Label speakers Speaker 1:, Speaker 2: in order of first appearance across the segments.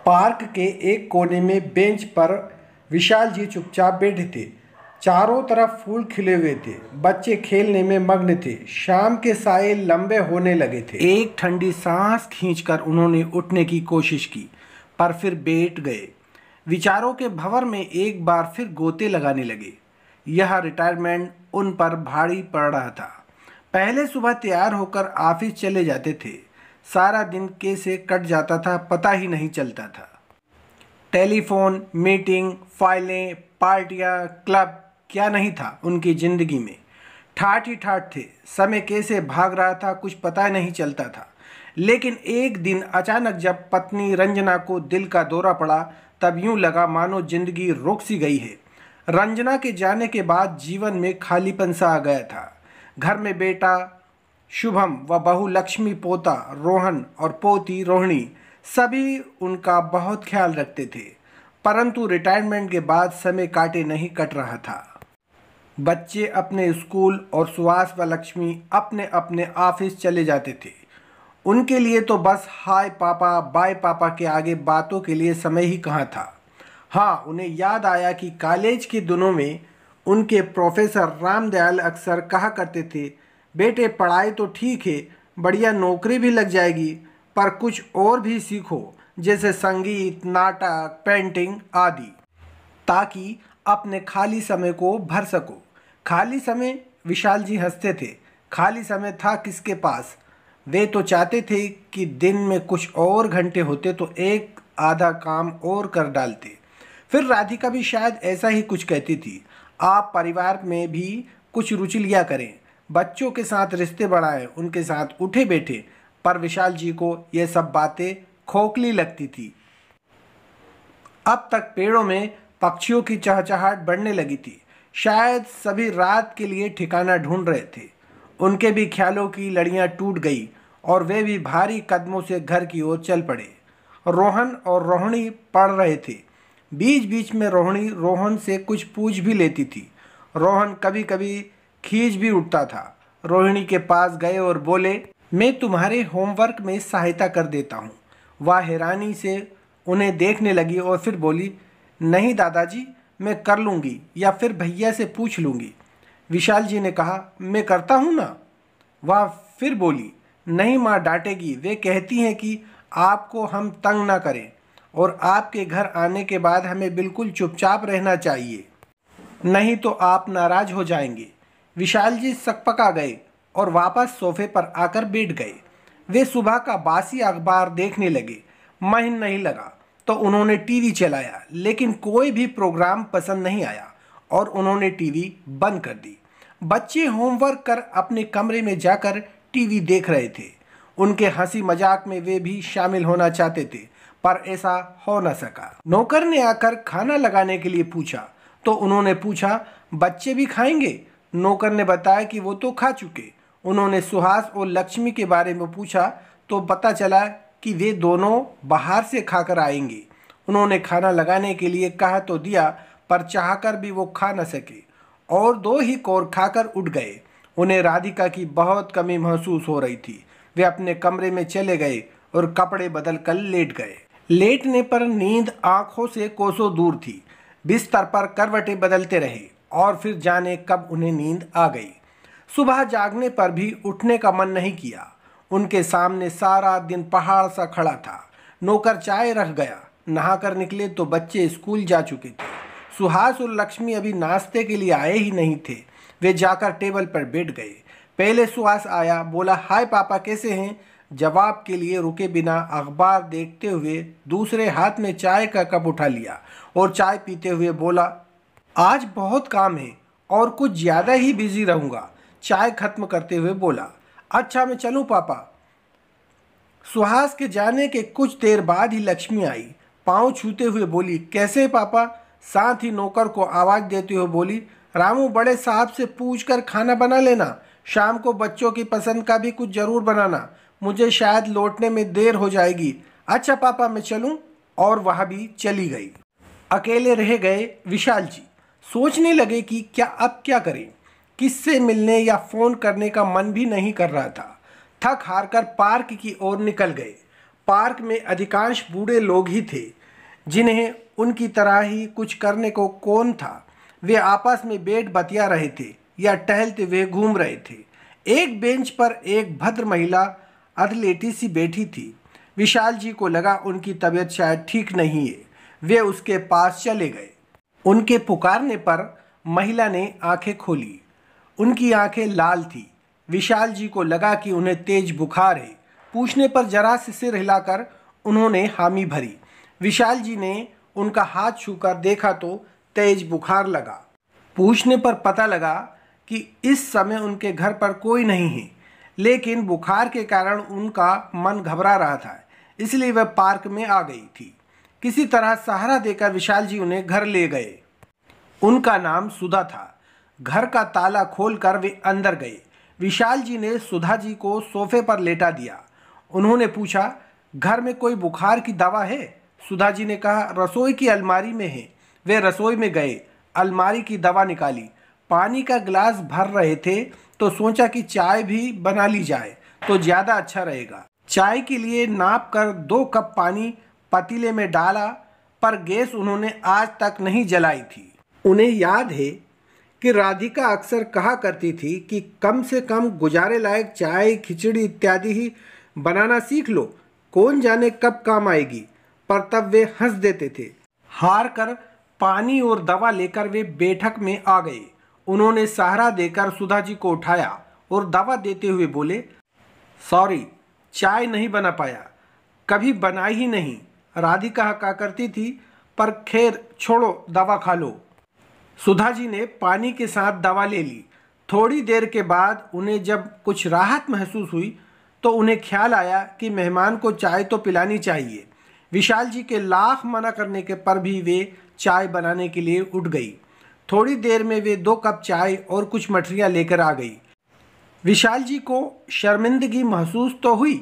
Speaker 1: Park के एक कोने में बेंच पर विशाल जी चुपचाप बैठे थे। चारों तरफ फूल खिले हुए थे। बच्चे खेलने में मग्न थे। शाम के साये लंबे होने लगे थे। एक ठंडी सांस खींचकर उन्होंने उठने की कोशिश की, पर फिर बैठ गए। विचारों के भंवर में एक बार फिर गोते लगाने लगे। यह रिटायरमेंट उन पर भारी पड़ रहा था। पहले सुबह तैयार होकर ऑफिस चले जाते थे। सारा दिन कैसे कट जाता था पता ही नहीं चलता था। टेलीफोन, मीटिंग, फाइलें, पार्टियां, क्लब, क्या नहीं था उनकी जिंदगी में। ठाठ ही ठाठ थे। समय कैसे भाग रहा था कुछ पता नहीं चलता था। लेकिन एक दिन अचानक जब पत्नी रंजना को दिल का दौरा पड़ा, तब यूं लगा मानो जिंदगी रुक सी गई है। रंजना के जाने के बाद जीवन में खालीपन सा आ गया था। घर में बेटा शुभम व बहू लक्ष्मी, पोता रोहन और पोती रोहिणी सभी उनका बहुत ख्याल रखते थे। परंतु रिटायरमेंट के बाद समय काटे नहीं कट रहा था। बच्चे अपने स्कूल और सुहास व लक्ष्मी अपने अपने ऑफिस चले जाते थे। उनके लिए तो बस हाय पापा बाय पापा के आगे बातों के लिए समय ही कहाँ था। हाँ, उन्हें याद आया कि कॉलेज के दिनों में उनके प्रोफेसर रामदयाल अक्सर कहा करते थे, बेटे पढ़ाई तो ठीक है, बढ़िया नौकरी भी लग जाएगी, पर कुछ और भी सीखो, जैसे संगीत, नाटक, पेंटिंग आदि, ताकि अपने खाली समय को भर सको। खाली समय? विशाल जी हंसते थे। खाली समय था किसके पास? वे तो चाहते थे कि दिन में कुछ और घंटे होते तो एक आधा काम और कर डालते। फिर राधिका भी शायद ऐसा ही कुछ कहती थी, आप परिवार में भी कुछ रुचि लिया करें, बच्चों के साथ रिश्ते बढ़ाएं, उनके साथ उठे बैठे। पर विशाल जी को ये सब बातें खोखली लगती थी। अब तक पेड़ों में पक्षियों की चहचहाट बढ़ने लगी थी। शायद सभी रात के लिए ठिकाना ढूंढ रहे थे। उनके भी ख्यालों की लड़ियां टूट गई और वे भी भारी कदमों से घर की ओर चल पड़े। रोहन और रोहिणी पढ़ रहे थे। बीच बीच में रोहिणी रोहन से कुछ पूछ भी लेती थी। रोहन कभी कभी खींच भी उठता था। रोहिणी के पास गए और बोले, मैं तुम्हारे होमवर्क में सहायता कर देता हूँ। वह हैरानी से उन्हें देखने लगी और फिर बोली, नहीं दादाजी, मैं कर लूँगी या फिर भैया से पूछ लूँगी। विशाल जी ने कहा, मैं करता हूँ ना। वह फिर बोली, नहीं माँ डांटेगी, वे कहती हैं कि आपको हम तंग ना करें और आपके घर आने के बाद हमें बिल्कुल चुपचाप रहना चाहिए, नहीं तो आप नाराज हो जाएंगे। विशाल जी सकपका गए और वापस सोफे पर आकर बैठ गए। वे सुबह का बासी अखबार देखने लगे। मन नहीं लगा तो उन्होंने टीवी चलाया, लेकिन कोई भी प्रोग्राम पसंद नहीं आया और उन्होंने टीवी बंद कर दी। बच्चे होमवर्क कर अपने कमरे में जाकर टीवी देख रहे थे। उनके हंसी मजाक में वे भी शामिल होना चाहते थे, पर ऐसा हो न सका। नौकर ने आकर खाना लगाने के लिए पूछा तो उन्होंने पूछा, बच्चे भी खाएंगे? नौकर ने बताया कि वो तो खा चुके। उन्होंने सुहास और लक्ष्मी के बारे में पूछा तो पता चला कि वे दोनों बाहर से खाकर आएंगे। उन्होंने खाना लगाने के लिए कहा तो दिया, पर चाहकर भी वो खा न सके और दो ही कौर खाकर उठ गए। उन्हें राधिका की बहुत कमी महसूस हो रही थी। वे अपने कमरे में चले गए और कपड़े बदल कर लेट गए। लेटने पर नींद आंखों से कोसों दूर थी। बिस्तर पर करवटें बदलते रहे और फिर जाने कब उन्हें नींद आ गई। सुबह जागने पर भी उठने का मन नहीं किया। उनके सामने सारा दिन पहाड़ सा खड़ा था। नौकर चाय रख गया। नहाकर निकले तो बच्चे स्कूल जा चुके थे। सुहास और लक्ष्मी अभी नाश्ते के लिए आए ही नहीं थे। वे जाकर टेबल पर बैठ गए। पहले सुहास आया, बोला, हाय पापा, कैसे हैं? जवाब के लिए रुके बिना अखबार देखते हुए दूसरे हाथ में चाय का कप उठा लिया और चाय पीते हुए बोला, आज बहुत काम है और कुछ ज़्यादा ही बिजी रहूँगा। चाय खत्म करते हुए बोला, अच्छा मैं चलूँ पापा? सुहास के जाने के कुछ देर बाद ही लक्ष्मी आई। पाँव छूते हुए बोली, कैसे पापा? साथ ही नौकर को आवाज़ देते हुए बोली, रामू, बड़े साहब से पूछकर खाना बना लेना। शाम को बच्चों की पसंद का भी कुछ ज़रूर बनाना। मुझे शायद लौटने में देर हो जाएगी। अच्छा पापा, मैं चलूँ? और वह भी चली गई। अकेले रह गए विशाल जी। सोचने लगे कि अब क्या करें। किससे मिलने या फ़ोन करने का मन भी नहीं कर रहा था। थक हार कर पार्क की ओर निकल गए। पार्क में अधिकांश बूढ़े लोग ही थे जिन्हें उनकी तरह ही कुछ करने को कौन था। वे आपस में बैठ बतिया रहे थे या टहलते हुए घूम रहे थे। एक बेंच पर एक भद्र महिला अधलेटी सी बैठी थी। विशाल जी को लगा उनकी तबीयत शायद ठीक नहीं है। वे उसके पास चले गए। उनके पुकारने पर महिला ने आंखें खोली। उनकी आंखें लाल थी। विशाल जी को लगा कि उन्हें तेज बुखार है। पूछने पर जरा से सिर हिलाकर उन्होंने हामी भरी। विशाल जी ने उनका हाथ छूकर देखा तो तेज बुखार लगा। पूछने पर पता लगा कि इस समय उनके घर पर कोई नहीं है, लेकिन बुखार के कारण उनका मन घबरा रहा था, इसलिए वह पार्क में आ गई थी। किसी तरह सहारा देकर विशाल जी उन्हें घर ले गए। उनका नाम सुधा था। घर का ताला खोलकर वे अंदर गए। विशाल जी ने सुधा जी को सोफे पर लेटा दिया। उन्होंने पूछा, घर में कोई बुखार की दवा है? सुधा जी ने कहा, रसोई की अलमारी में है। वे रसोई में गए, अलमारी की दवा निकाली। पानी का गिलास भर रहे थे तो सोचा कि चाय भी बना ली जाए तो ज़्यादा अच्छा रहेगा। चाय के लिए नाप कर 2 कप पानी पतीले में डाला, पर गैस उन्होंने आज तक नहीं जलाई थी। उन्हें याद है कि राधिका अक्सर कहा करती थी कि कम से कम गुजारे लायक चाय, खिचड़ी इत्यादि ही बनाना सीख लो, कौन जाने कब काम आएगी। पर तब वे हंस देते थे। हार कर पानी और दवा लेकर वे बैठक में आ गए। उन्होंने सहारा देकर सुधा जी को उठाया और दवा देते हुए बोले, सॉरी, चाय नहीं बना पाया, कभी बनाई ही नहीं। राधिका कहा करती थी, पर खैर छोड़ो, दवा खा लो। सुधा जी ने पानी के साथ दवा ले ली। थोड़ी देर के बाद उन्हें जब कुछ राहत महसूस हुई तो उन्हें ख्याल आया कि मेहमान को चाय तो पिलानी चाहिए। विशाल जी के लाख मना करने के पर भी वे चाय बनाने के लिए उठ गई। थोड़ी देर में वे 2 कप चाय और कुछ मठरियाँ लेकर आ गई। विशाल जी को शर्मिंदगी महसूस तो हुई,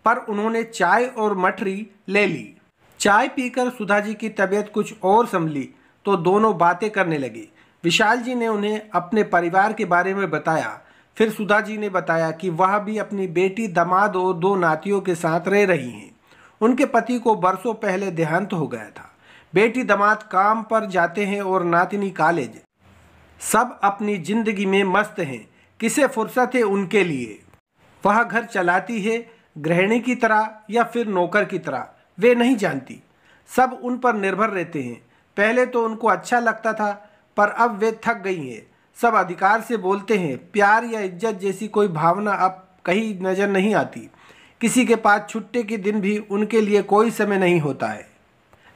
Speaker 1: पर उन्होंने चाय और मठरी ले ली। चाय पीकर सुधा जी की तबीयत कुछ और संभली तो दोनों बातें करने लगे। विशाल जी ने उन्हें अपने परिवार के बारे में बताया। फिर सुधा जी ने बताया कि वह भी अपनी बेटी, दामाद और 2 नातियों के साथ रह रही हैं। उनके पति को बरसों पहले देहांत हो गया था। बेटी दामाद काम पर जाते हैं और नातिनी कॉलेज। सब अपनी जिंदगी में मस्त हैं। किसे फुर्सत है उनके लिए। वह घर चलाती है गृहिणी की तरह या फिर नौकर की तरह, वे नहीं जानती। सब उन पर निर्भर रहते हैं। पहले तो उनको अच्छा लगता था, पर अब वे थक गई हैं। सब अधिकार से बोलते हैं। प्यार या इज्जत जैसी कोई भावना अब कहीं नज़र नहीं आती। किसी के पास छुट्टी के दिन भी उनके लिए कोई समय नहीं होता है।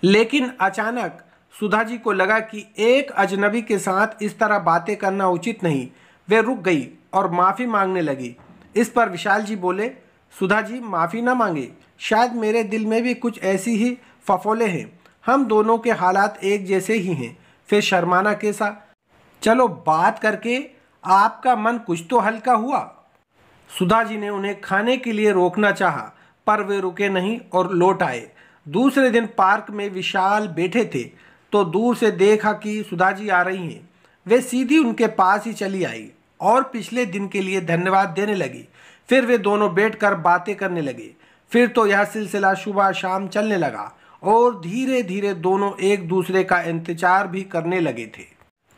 Speaker 1: लेकिन अचानक सुधा जी को लगा कि एक अजनबी के साथ इस तरह बातें करना उचित नहीं। वे रुक गई और माफ़ी मांगने लगी। इस पर विशाल जी बोले, सुधा जी माफ़ी ना मांगे, शायद मेरे दिल में भी कुछ ऐसी ही फफोले हैं। हम दोनों के हालात एक जैसे ही हैं। फिर शर्माना कैसा? चलो बात करके आपका मन कुछ तो हल्का हुआ। सुधा जी ने उन्हें खाने के लिए रोकना चाहा, पर वे रुके नहीं और लौट आए। दूसरे दिन पार्क में विशाल बैठे थे तो दूर से देखा कि सुधा जी आ रही हैं। वे सीधी उनके पास ही चली आई और पिछले दिन के लिए धन्यवाद देने लगी। फिर वे दोनों बैठकर बातें करने लगे। फिर तो यह सिलसिला सुबह शाम चलने लगा और धीरे धीरे दोनों एक दूसरे का इंतजार भी करने लगे थे।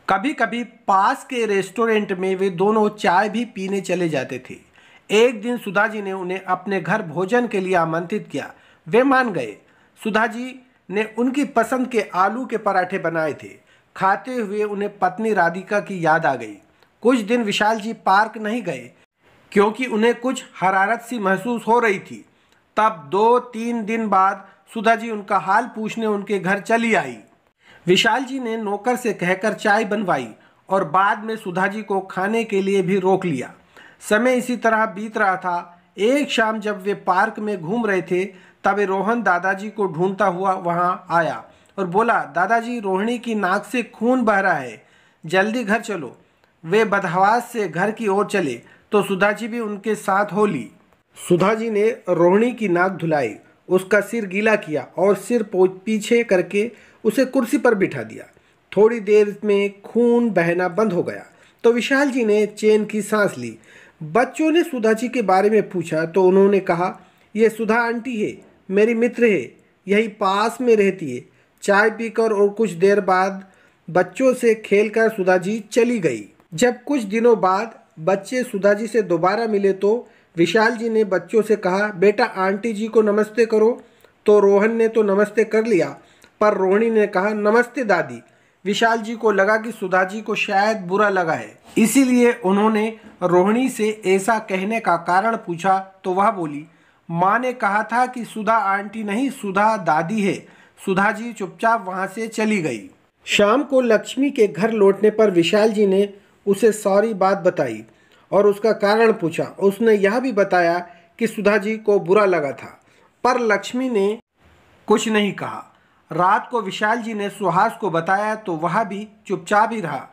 Speaker 1: कभी कभी पास के रेस्टोरेंट में वे दोनों चाय भी पीने चले जाते थे। एक दिन सुधा जी ने उन्हें अपने घर भोजन के लिए आमंत्रित किया। वे मान गए। सुधा जी ने उनकी पसंद के आलू के पराठे बनाए थे। खाते हुए उन्हें पत्नी राधिका की याद आ गई। कुछ दिन विशाल जी पार्क नहीं गए क्योंकि उन्हें कुछ हरारत सी महसूस हो रही थी। तब 2-3 दिन बाद सुधा जी उनका हाल पूछने उनके घर चली आई। विशाल जी ने नौकर से कहकर चाय बनवाई और बाद में सुधा जी को खाने के लिए भी रोक लिया। समय इसी तरह बीत रहा था। एक शाम जब वे पार्क में घूम रहे थे तब रोहन दादाजी को ढूंढता हुआ वहां आया और बोला, दादाजी, रोहिणी की नाक से खून बह रहा है, जल्दी घर चलो। वे बदहवास से घर की ओर चले तो सुधा जी भी उनके साथ हो ली। सुधा जी ने रोहिणी की नाक धुलाई, उसका सिर गीला किया और सिर पीछे करके उसे कुर्सी पर बिठा दिया। थोड़ी देर में खून बहना बंद हो गया तो विशाल जी ने चैन की सांस ली। बच्चों ने सुधा जी के बारे में पूछा तो उन्होंने कहा, ये सुधा आंटी है, मेरी मित्र है, यही पास में रहती है। चाय पीकर और कुछ देर बाद बच्चों से खेलकर सुधा जी चली गई। जब कुछ दिनों बाद बच्चे सुधा जी से दोबारा मिले तो विशाल जी ने बच्चों से कहा, बेटा आंटी जी को नमस्ते करो। तो रोहन ने तो नमस्ते कर लिया, पर रोहिणी ने कहा, नमस्ते दादी। विशाल जी को लगा कि सुधा जी को शायद बुरा लगा है, इसीलिए उन्होंने रोहिणी से ऐसा कहने का कारण पूछा तो वह बोली, माँ ने कहा था कि सुधा आंटी नहीं सुधा दादी है। सुधा जी चुपचाप वहाँ से चली गई। शाम को लक्ष्मी के घर लौटने पर विशाल जी ने उसे सारी बात बताई और उसका कारण पूछा। उसने यह भी बताया कि सुधा जी को बुरा लगा था, पर लक्ष्मी ने कुछ नहीं कहा। रात को विशाल जी ने सुहास को बताया तो वह भी चुपचाप ही रहा।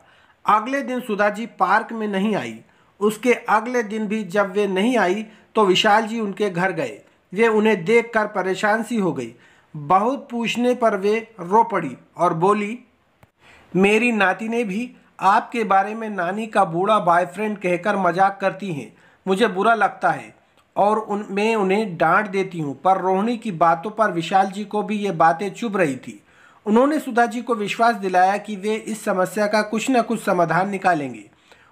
Speaker 1: अगले दिन सुधा जी पार्क में नहीं आई। उसके अगले दिन भी जब वे नहीं आई तो विशाल जी उनके घर गए। वे उन्हें देखकर परेशान सी हो गई। बहुत पूछने पर वे रो पड़ी और बोली, मेरी नाती ने भी आपके बारे में नानी का बूढ़ा बॉयफ्रेंड कहकर मजाक करती हैं। मुझे बुरा लगता है और मैं उन्हें डांट देती हूँ। पर रोहिणी की बातों पर विशाल जी को भी ये बातें चुभ रही थी। उन्होंने सुधा जी को विश्वास दिलाया कि वे इस समस्या का कुछ न कुछ समाधान निकालेंगे।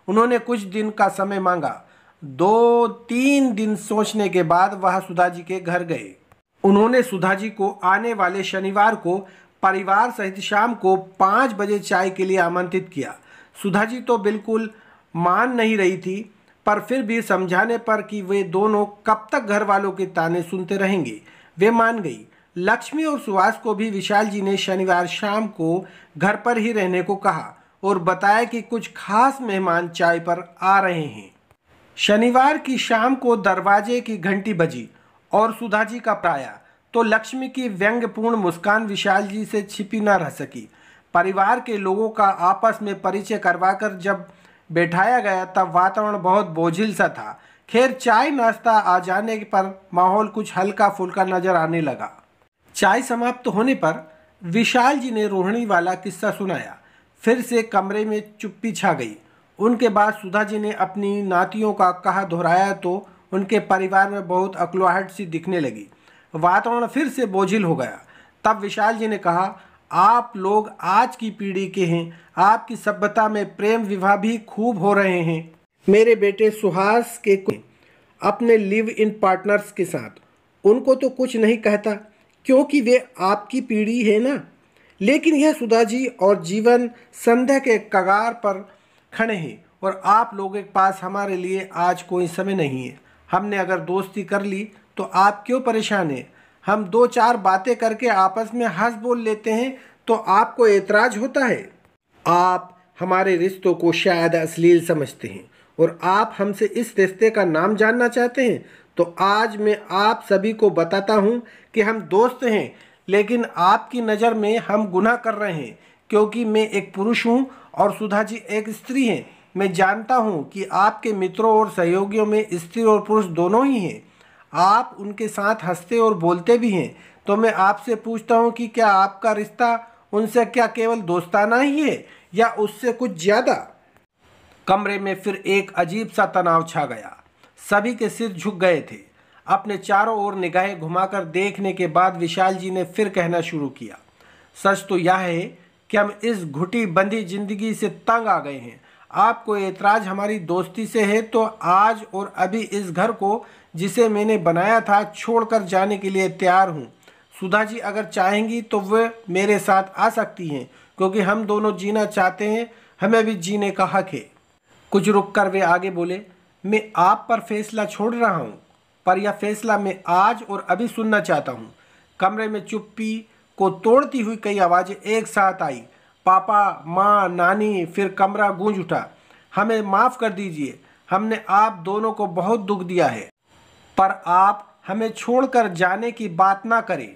Speaker 1: उन्होंने कुछ दिन का समय मांगा। 2-3 दिन सोचने के बाद वह सुधा जी के घर गए। उन्होंने सुधा जी को आने वाले शनिवार को परिवार सहित शाम को 5 बजे चाय के लिए आमंत्रित किया। सुधा जी तो बिल्कुल मान नहीं रही थी, पर फिर भी समझाने पर कि वे दोनों कब तक घर वालों के ताने सुनते रहेंगे, वे मान गई। लक्ष्मी और सुहास को भी विशाल जी ने शनिवार शाम को घर पर ही रहने को कहा और बताया कि कुछ खास मेहमान चाय पर आ रहे हैं। शनिवार की शाम को दरवाजे की घंटी बजी और सुधा जी का आया तो लक्ष्मी की व्यंग्यपूर्ण मुस्कान विशाल जी से छिपी न रह सकी। परिवार के लोगों का आपस में परिचय करवाकर जब बैठाया गया तब वातावरण बहुत बोझिल सा था। खैर चाय नाश्ता आ जाने पर माहौल कुछ हल्का फुल्का नजर आने लगा। चाय समाप्त होने पर विशाल जी ने रोहिणी वाला किस्सा सुनाया। फिर से कमरे में चुप्पी छा गई। उनके बाद सुधा जी ने अपनी नातियों का कहा दोहराया तो उनके परिवार में बहुत अकलुआहट सी दिखने लगी। वातावरण फिर से बोझिल हो गया। तब विशाल जी ने कहा, आप लोग आज की पीढ़ी के हैं। आपकी सभ्यता में प्रेम विवाह भी खूब हो रहे हैं। मेरे बेटे सुहास के अपने लिव इन पार्टनर्स के साथ, उनको तो कुछ नहीं कहता क्योंकि वे आपकी पीढ़ी है ना। लेकिन यह सुधा जी और जीवन संध्या के कगार पर खड़े हैं और आप लोगों के पास हमारे लिए आज कोई समय नहीं है। हमने अगर दोस्ती कर ली तो आप क्यों परेशान हैं? हम 2-4 बातें करके आपस में हंस बोल लेते हैं तो आपको एतराज होता है। आप हमारे रिश्तों को शायद अश्लील समझते हैं और आप हमसे इस रिश्ते का नाम जानना चाहते हैं। तो आज मैं आप सभी को बताता हूँ कि हम दोस्त हैं, लेकिन आपकी नज़र में हम गुनाह कर रहे हैं क्योंकि मैं एक पुरुष हूँ और सुधा जी एक स्त्री हैं। मैं जानता हूँ कि आपके मित्रों और सहयोगियों में स्त्री और पुरुष दोनों ही हैं। आप उनके साथ हंसते और बोलते भी हैं। तो मैं आपसे पूछता हूँ कि क्या आपका रिश्ता उनसे क्या केवल दोस्ताना ही है या उससे कुछ ज़्यादा? कमरे में फिर एक अजीब सा तनाव छा गया। सभी के सिर झुक गए थे। अपने चारों ओर निगाहें घुमाकर देखने के बाद विशाल जी ने फिर कहना शुरू किया, सच तो यह है कि हम इस घुटी बंधी जिंदगी से तंग आ गए हैं। आपको एतराज़ हमारी दोस्ती से है तो आज और अभी इस घर को जिसे मैंने बनाया था छोड़कर जाने के लिए तैयार हूँ। सुधा जी अगर चाहेंगी तो वे मेरे साथ आ सकती हैं क्योंकि हम दोनों जीना चाहते हैं। हमें भी जीने का हक है। कुछ रुककर वे आगे बोले, मैं आप पर फैसला छोड़ रहा हूँ, पर यह फैसला मैं आज और अभी सुनना चाहता हूँ। कमरे में चुप्पी को तोड़ती हुई कई आवाज़ें एक साथ आई। पापा, माँ, नानी, फिर कमरा गूंज उठा। हमें माफ़ कर दीजिए, हमने आप दोनों को बहुत दुख दिया है, पर आप हमें छोड़कर जाने की बात ना करें।